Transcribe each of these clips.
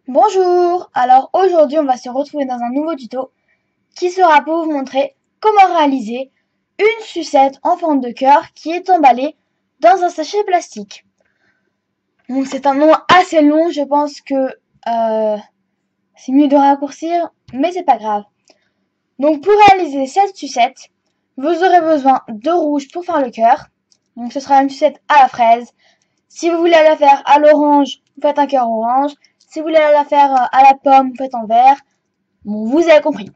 Bonjour! Alors aujourd'hui on va se retrouver dans un nouveau tuto qui sera pour vous montrer comment réaliser une sucette en forme de cœur qui est emballée dans un sachet plastique. Donc c'est un nom assez long, je pense que c'est mieux de raccourcir, mais c'est pas grave. Donc pour réaliser cette sucette, vous aurez besoin de rouge pour faire le cœur. Donc ce sera une sucette à la fraise. Si vous voulez la faire à l'orange, vous faites un cœur orange. Si vous voulez la faire à la pomme, vous faites en vert. Bon, vous avez compris.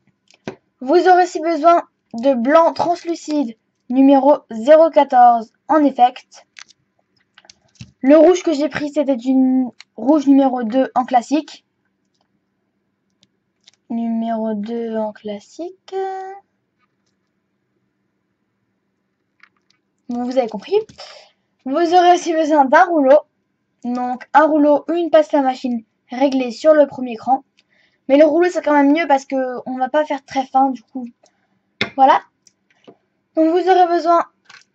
Vous aurez aussi besoin de blanc translucide numéro 014 en effect. Le rouge que j'ai pris, c'était une rouge numéro 2 en classique. Numéro 2 en classique. Bon, vous avez compris. Vous aurez aussi besoin d'un rouleau. Donc un rouleau ou une passe à machine réglée sur le premier cran. Mais le rouleau c'est quand même mieux parce que on va pas faire très fin du coup. Voilà. Donc vous aurez besoin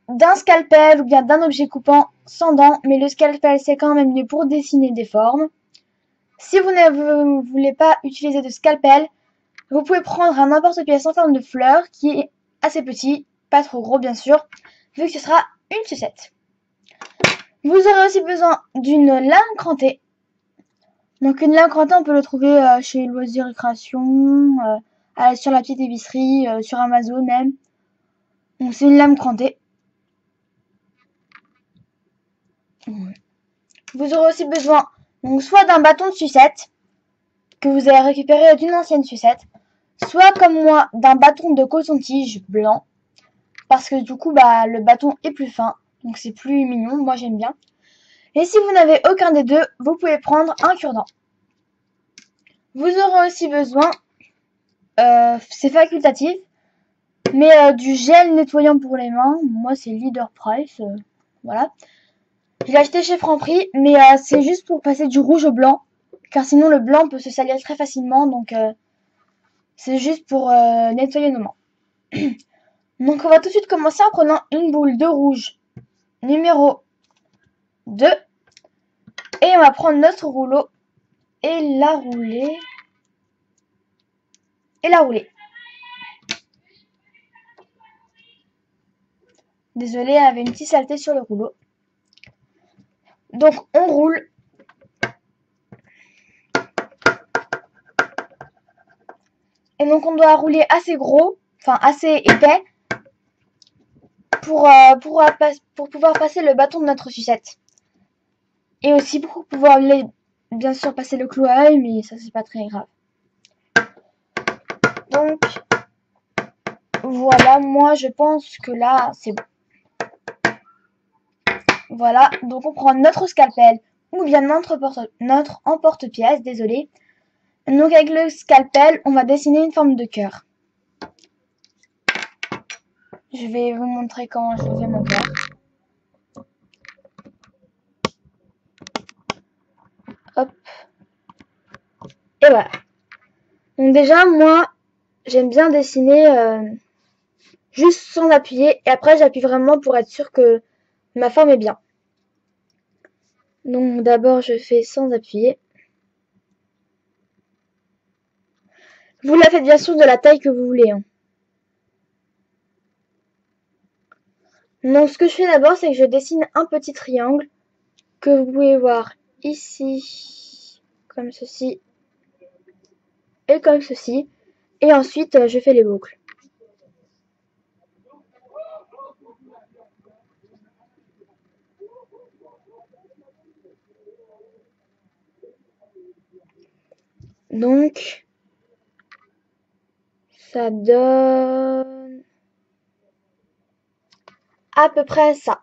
d'un scalpel ou bien d'un objet coupant sans dents, mais le scalpel c'est quand même mieux pour dessiner des formes. Si vous ne voulez pas utiliser de scalpel, vous pouvez prendre un emporte-pièce en forme de fleur qui est assez petit, pas trop gros bien sûr, vu que ce sera une sucette. Vous aurez aussi besoin d'une lame crantée. Donc une lame crantée, on peut le trouver chez Loisirs et Création, sur la petite épicerie, sur Amazon même. Donc c'est une lame crantée. Vous aurez aussi besoin donc soit d'un bâton de sucette que vous avez récupéré d'une ancienne sucette, soit comme moi d'un bâton de coton-tige blanc parce que du coup le bâton est plus fin, donc c'est plus mignon, moi j'aime bien. Et si vous n'avez aucun des deux, vous pouvez prendre un cure-dent. Vous aurez aussi besoin, c'est facultatif, mais du gel nettoyant pour les mains. Moi c'est Leader Price, voilà. Je l'ai acheté chez Franprix, mais c'est juste pour passer du rouge au blanc, car sinon le blanc peut se salir très facilement, donc c'est juste pour nettoyer nos mains. Donc on va tout de suite commencer en prenant une boule de rouge numéro 2 et on va prendre notre rouleau et la rouler. Désolée, il y avait une petite saleté sur le rouleau. Donc on roule. Et donc on doit rouler assez gros, enfin assez épais, pour pouvoir passer le bâton de notre sucette. Et aussi pour pouvoir bien sûr passer le clou à œil, mais ça c'est pas très grave. Donc voilà, moi je pense que là c'est bon. Voilà, donc on prend notre scalpel ou bien notre emporte-pièce, désolé. Donc avec le scalpel, on va dessiner une forme de cœur. Je vais vous montrer comment je fais mon cœur. Hop. Et voilà. Donc déjà, moi, j'aime bien dessiner juste sans appuyer. Et après, j'appuie vraiment pour être sûr que ma forme est bien. Donc d'abord, je fais sans appuyer. Vous la faites bien sûr de la taille que vous voulez. Hein. Donc ce que je fais d'abord, c'est que je dessine un petit triangle que vous pouvez voir ici, comme ceci, et comme ceci. Et ensuite, je fais les boucles. Donc, ça donne à peu près ça.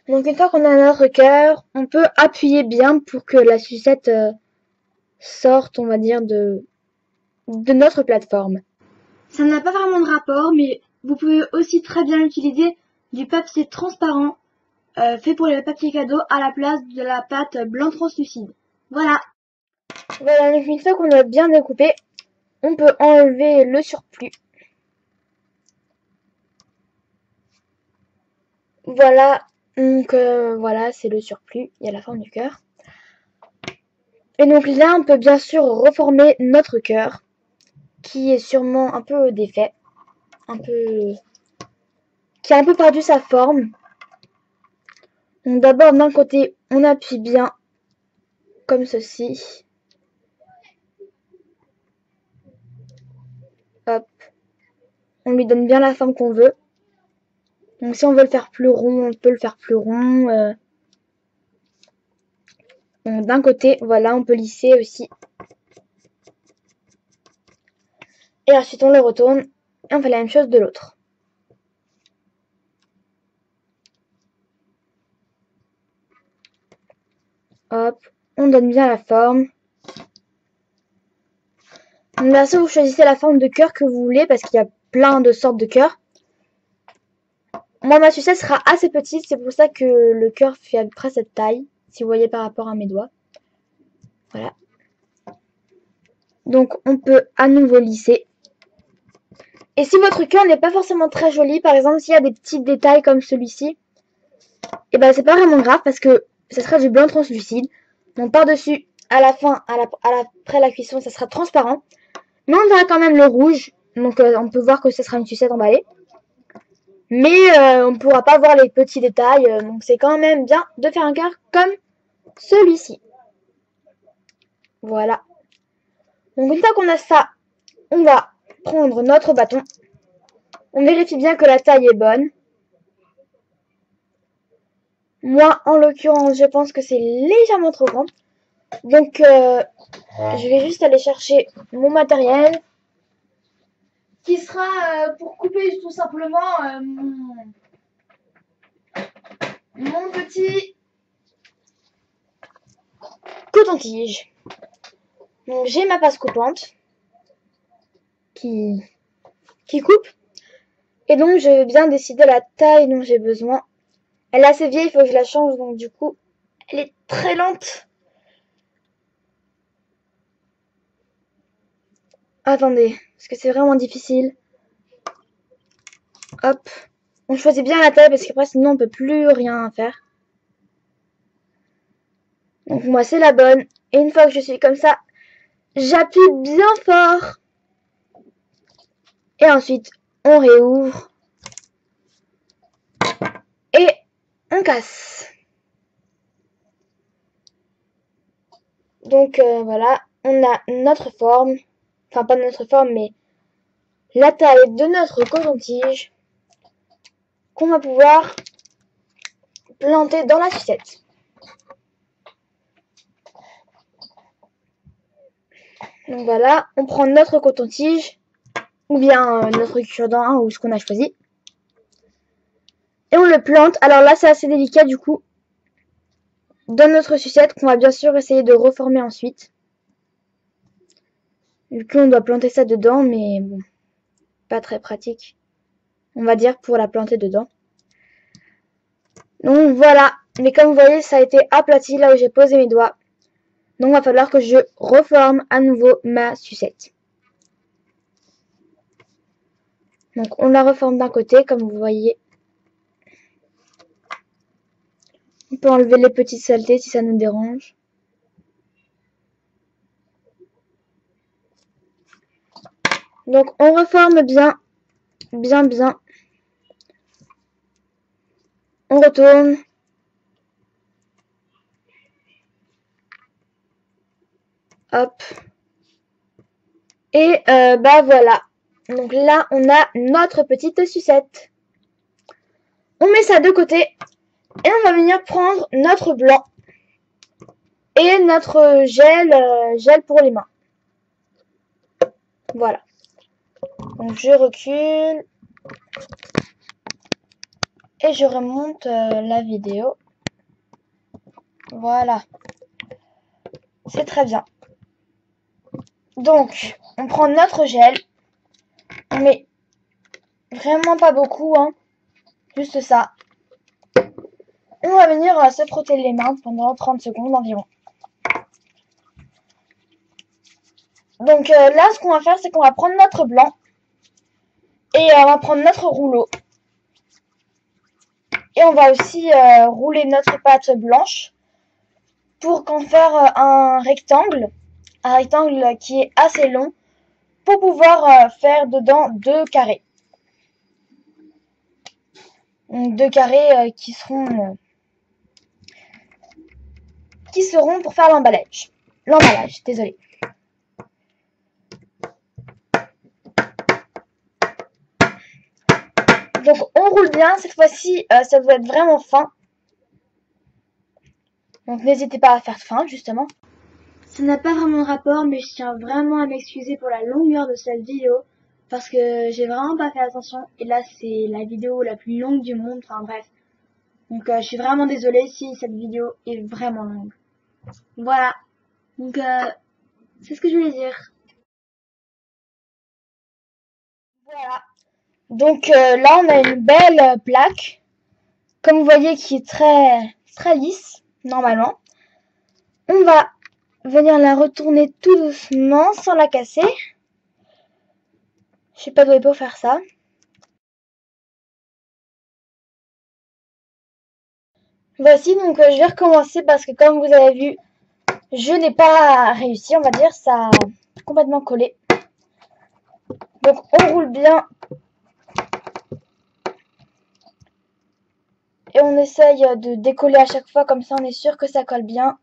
Donc une fois qu'on a notre cœur, on peut appuyer bien pour que la sucette sorte, on va dire, de notre plateforme. Ça n'a pas vraiment de rapport, mais vous pouvez aussi très bien utiliser du papier transparent fait pour les papiers cadeaux à la place de la pâte blanc translucide. Voilà. Voilà, donc une fois qu'on a bien découpé, on peut enlever le surplus. Voilà, donc voilà, c'est le surplus, il y a la forme du cœur. Et donc là, on peut bien sûr reformer notre cœur, qui est sûrement un peu défait, qui a un peu perdu sa forme. Donc d'abord, d'un côté, on appuie bien, comme ceci. Hop. On lui donne bien la forme qu'on veut. Donc si on veut le faire plus rond, on peut le faire plus rond. Donc d'un côté, voilà, on peut lisser aussi. Et ensuite, on le retourne et on fait la même chose de l'autre. Hop, on donne bien la forme. Donc bien sûr, vous choisissez la forme de cœur que vous voulez parce qu'il y a plein de sortes de cœurs. Moi, ma sucette sera assez petite, c'est pour ça que le cœur fait à peu près cette taille, si vous voyez par rapport à mes doigts. Voilà. Donc, on peut à nouveau lisser. Et si votre cœur n'est pas forcément très joli, par exemple, s'il y a des petits détails comme celui-ci, et ben c'est pas vraiment grave parce que ça sera du blanc translucide. Donc, par-dessus, à la fin, après la cuisson, ça sera transparent. Mais on verra quand même le rouge. Donc, on peut voir que ce sera une sucette emballée. Mais on ne pourra pas voir les petits détails. Donc, c'est quand même bien de faire un cœur comme celui-ci. Voilà. Donc une fois qu'on a ça, on va prendre notre bâton. On vérifie bien que la taille est bonne. Moi, en l'occurrence, je pense que c'est légèrement trop grand. Donc, je vais juste aller chercher mon matériel. Qui sera pour couper tout simplement mon petit coton-tige. Donc, j'ai ma passe coupante qui coupe. Et donc, je vais bien décider la taille dont j'ai besoin. Elle est assez vieille, il faut que je la change. Donc, du coup, elle est très lente. Attendez, parce que c'est vraiment difficile. Hop. On choisit bien la taille parce qu'après, sinon, on peut plus rien faire. Donc, moi, c'est la bonne. Et une fois que je suis comme ça, j'appuie bien fort. Et ensuite, on réouvre. Et on casse. Donc, voilà. On a notre forme. Enfin, pas notre forme, mais la taille de notre coton-tige qu'on va pouvoir planter dans la sucette. Donc voilà, on prend notre coton-tige ou bien notre cure-dent ou ce qu'on a choisi. Et on le plante. Alors là, c'est assez délicat du coup. Dans notre sucette qu'on va bien sûr essayer de reformer ensuite. Du coup, on doit planter ça dedans, mais bon, pas très pratique. On va dire pour la planter dedans. Donc voilà. Mais comme vous voyez, ça a été aplati là où j'ai posé mes doigts. Donc il va falloir que je reforme à nouveau ma sucette. Donc on la reforme d'un côté, comme vous voyez. On peut enlever les petites saletés si ça nous dérange. Donc on reforme bien. Bien. On retourne. Hop. Et bah voilà. Donc là, on a notre petite sucette. On met ça de côté. Et on va venir prendre notre blanc. Et notre gel pour les mains. Voilà. Donc je recule. Et je remonte la vidéo. Voilà. C'est très bien. Donc, on prend notre gel. On met vraiment pas beaucoup, hein. Juste ça. Et on va venir se frotter les mains pendant 30 secondes environ. Donc là, ce qu'on va faire, c'est qu'on va prendre notre blanc. Et on va prendre notre rouleau. Et on va aussi rouler notre pâte blanche pour qu'en faire un rectangle qui est assez long pour pouvoir faire dedans deux carrés. Donc deux carrés qui seront pour faire l'emballage. Désolé. Donc on roule bien, cette fois-ci ça doit être vraiment fin. Donc n'hésitez pas à faire fin justement. Ça n'a pas vraiment de rapport, mais je tiens vraiment à m'excuser pour la longueur de cette vidéo. Parce que j'ai vraiment pas fait attention. Et là c'est la vidéo la plus longue du monde, enfin bref. Donc je suis vraiment désolée si cette vidéo est vraiment longue. Voilà. Donc c'est ce que je voulais dire. Voilà. Donc là on a une belle plaque. Comme vous voyez qui est très lisse, normalement. On va venir la retourner tout doucement sans la casser. Je sais pas d'où pour faire ça. Voici, donc je vais recommencer parce que comme vous avez vu, je n'ai pas réussi, on va dire, ça a complètement collé. Donc on roule bien. Et on essaye de décoller à chaque fois, comme ça on est sûr que ça colle bien.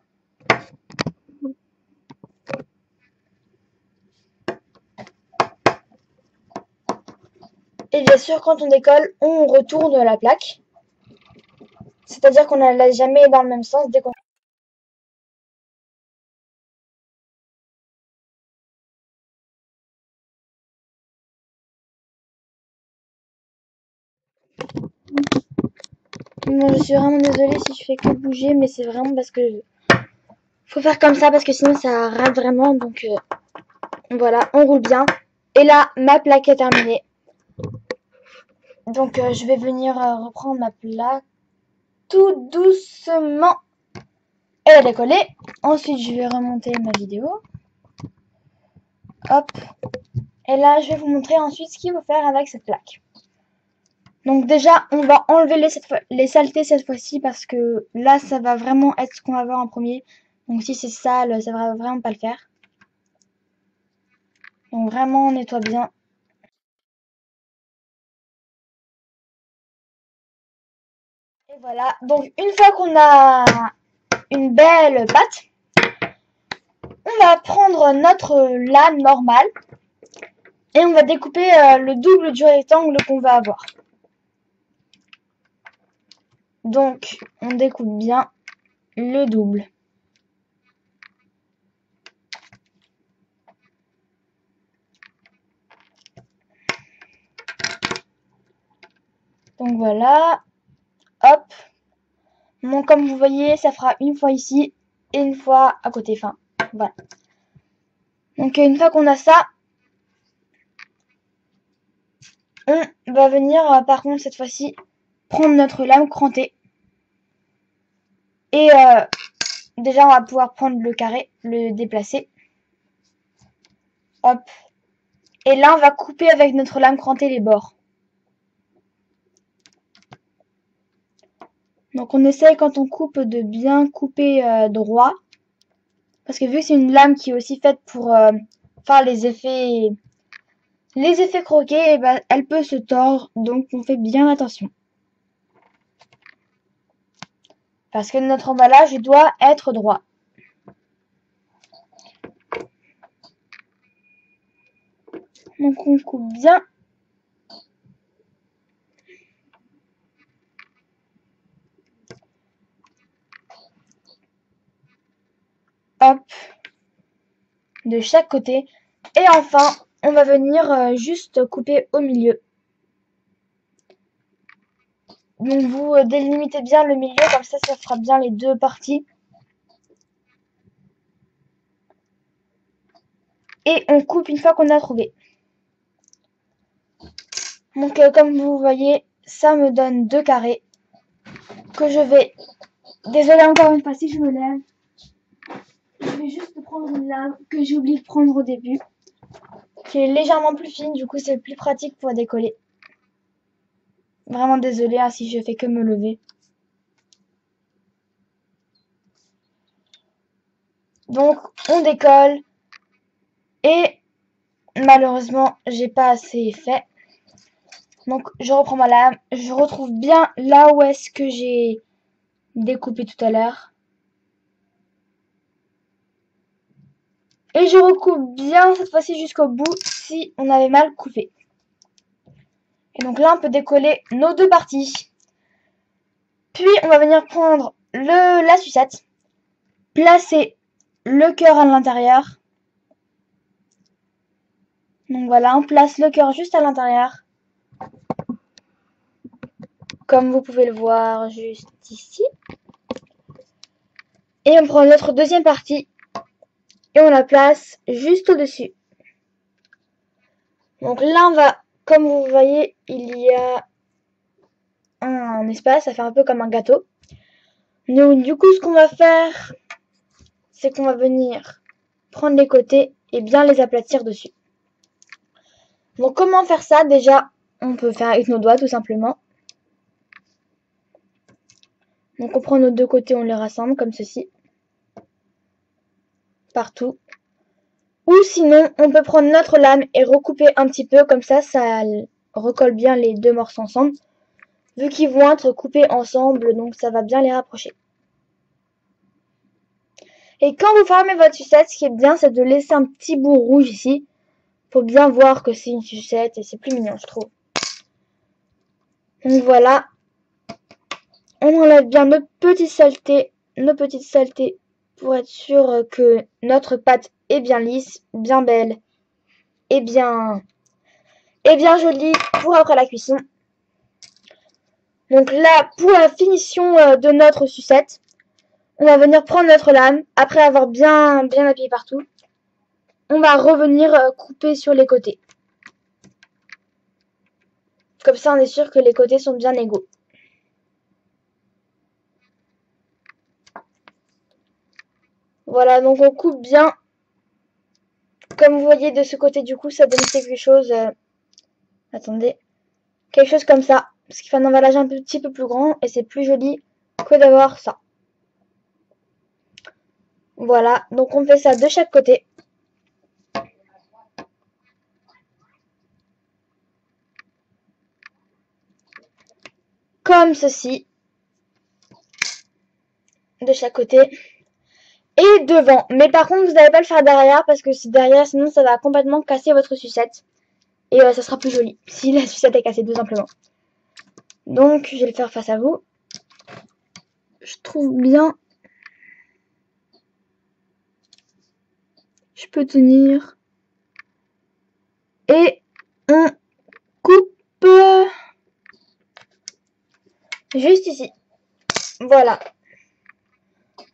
Et bien sûr, quand on décolle, on retourne la plaque. C'est-à-dire qu'on ne la laisse jamais dans le même sens dès qu'on... Bon, je suis vraiment désolée si je fais que bouger, mais c'est vraiment parce que... Faut faire comme ça parce que sinon ça rate vraiment. Donc voilà, on roule bien. Et là, ma plaque est terminée. Donc je vais venir reprendre ma plaque tout doucement. Elle a décollé. Ensuite, je vais remonter ma vidéo. Hop. Et là, je vais vous montrer ensuite ce qu'il faut faire avec cette plaque. Donc déjà, on va enlever les saletés cette fois-ci parce que là, ça va vraiment être ce qu'on va voir en premier. Donc si c'est sale, ça va vraiment pas le faire. Donc vraiment, on nettoie bien. Et voilà. Donc une fois qu'on a une belle pâte, on va prendre notre lame normale et on va découper le double du rectangle qu'on va avoir. Donc, on découpe bien le double. Donc voilà, hop. Donc comme vous voyez, ça fera une fois ici et une fois à côté fin. Voilà. Donc une fois qu'on a ça, on va venir par contre cette fois-ci prendre notre lame crantée. Et déjà on va pouvoir prendre le carré, le déplacer. Hop. Et là on va couper avec notre lame crantée les bords. Donc on essaye quand on coupe de bien couper droit. Parce que vu que c'est une lame qui est aussi faite pour faire les effets croqués, et ben, elle peut se tordre. Donc on fait bien attention. Parce que notre emballage doit être droit. Donc on coupe bien. Hop. De chaque côté. Et enfin, on va venir juste couper au milieu. Donc vous délimitez bien le milieu, comme ça fera bien les deux parties. Et on coupe une fois qu'on a trouvé. Donc comme vous voyez, ça me donne deux carrés. Que je vais... Désolée encore une fois si je me lève. Je vais juste prendre une lame que j'ai oublié de prendre au début. Qui est légèrement plus fine, du coup c'est plus pratique pour décoller. Vraiment désolée si je fais que me lever. Donc on décolle et malheureusement j'ai pas assez fait. Donc je reprends ma lame, je retrouve bien là où est-ce que j'ai découpé tout à l'heure. Et je recoupe bien cette fois-ci jusqu'au bout si on avait mal coupé. Et donc là on peut décoller nos deux parties. Puis on va venir prendre la sucette, placer le cœur à l'intérieur. Donc voilà, on place le cœur juste à l'intérieur. Comme vous pouvez le voir juste ici. Et on prend notre deuxième partie et on la place juste au-dessus. Donc là, on va, comme vous voyez, il y a un espace, ça fait un peu comme un gâteau. Donc du coup, ce qu'on va faire, c'est qu'on va venir prendre les côtés et bien les aplatir dessus. Donc comment faire ça? Déjà, on peut faire avec nos doigts tout simplement. Donc on prend nos deux côtés, on les rassemble comme ceci. Partout. Ou sinon, on peut prendre notre lame et recouper un petit peu, comme ça recolle bien les deux morceaux ensemble. Vu qu'ils vont être coupés ensemble, donc ça va bien les rapprocher. Et quand vous fermez votre sucette, ce qui est bien, c'est de laisser un petit bout rouge ici. Pour bien voir que c'est une sucette et c'est plus mignon, je trouve. Donc voilà. On enlève bien nos petites saletés pour être sûr que notre pâte est bien lisse, bien belle et bien jolie pour après la cuisson. Donc là, pour la finition de notre sucette, on va venir prendre notre lame, après avoir bien appuyé partout. On va revenir couper sur les côtés. Comme ça, on est sûr que les côtés sont bien égaux. Voilà, donc on coupe bien. Comme vous voyez de ce côté, du coup, ça donne quelque chose... attendez. Quelque chose comme ça. Ce qui fait un emballage un petit peu plus grand et c'est plus joli que d'avoir ça. Voilà, donc on fait ça de chaque côté. Comme ceci. De chaque côté. Et devant. Mais par contre, vous n'allez pas le faire derrière parce que si derrière, sinon ça va complètement casser votre sucette. Et ça sera plus joli si la sucette est cassée tout simplement. Donc, je vais le faire face à vous. Je trouve bien. Je peux tenir. Et on coupe juste ici. Voilà.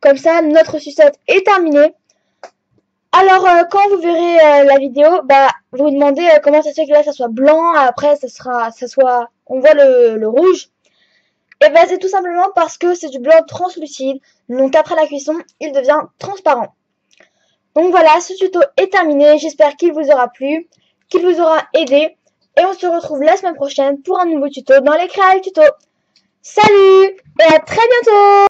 Comme ça, notre sucette est terminée. Alors, quand vous verrez la vidéo, vous vous demandez comment ça se fait que là, ça soit blanc. Après, on voit le rouge. Et c'est tout simplement parce que c'est du blanc translucide. Donc, après la cuisson, il devient transparent. Donc voilà, ce tuto est terminé. J'espère qu'il vous aura plu, qu'il vous aura aidé. Et on se retrouve la semaine prochaine pour un nouveau tuto dans les Créales Tuto. Salut et à très bientôt!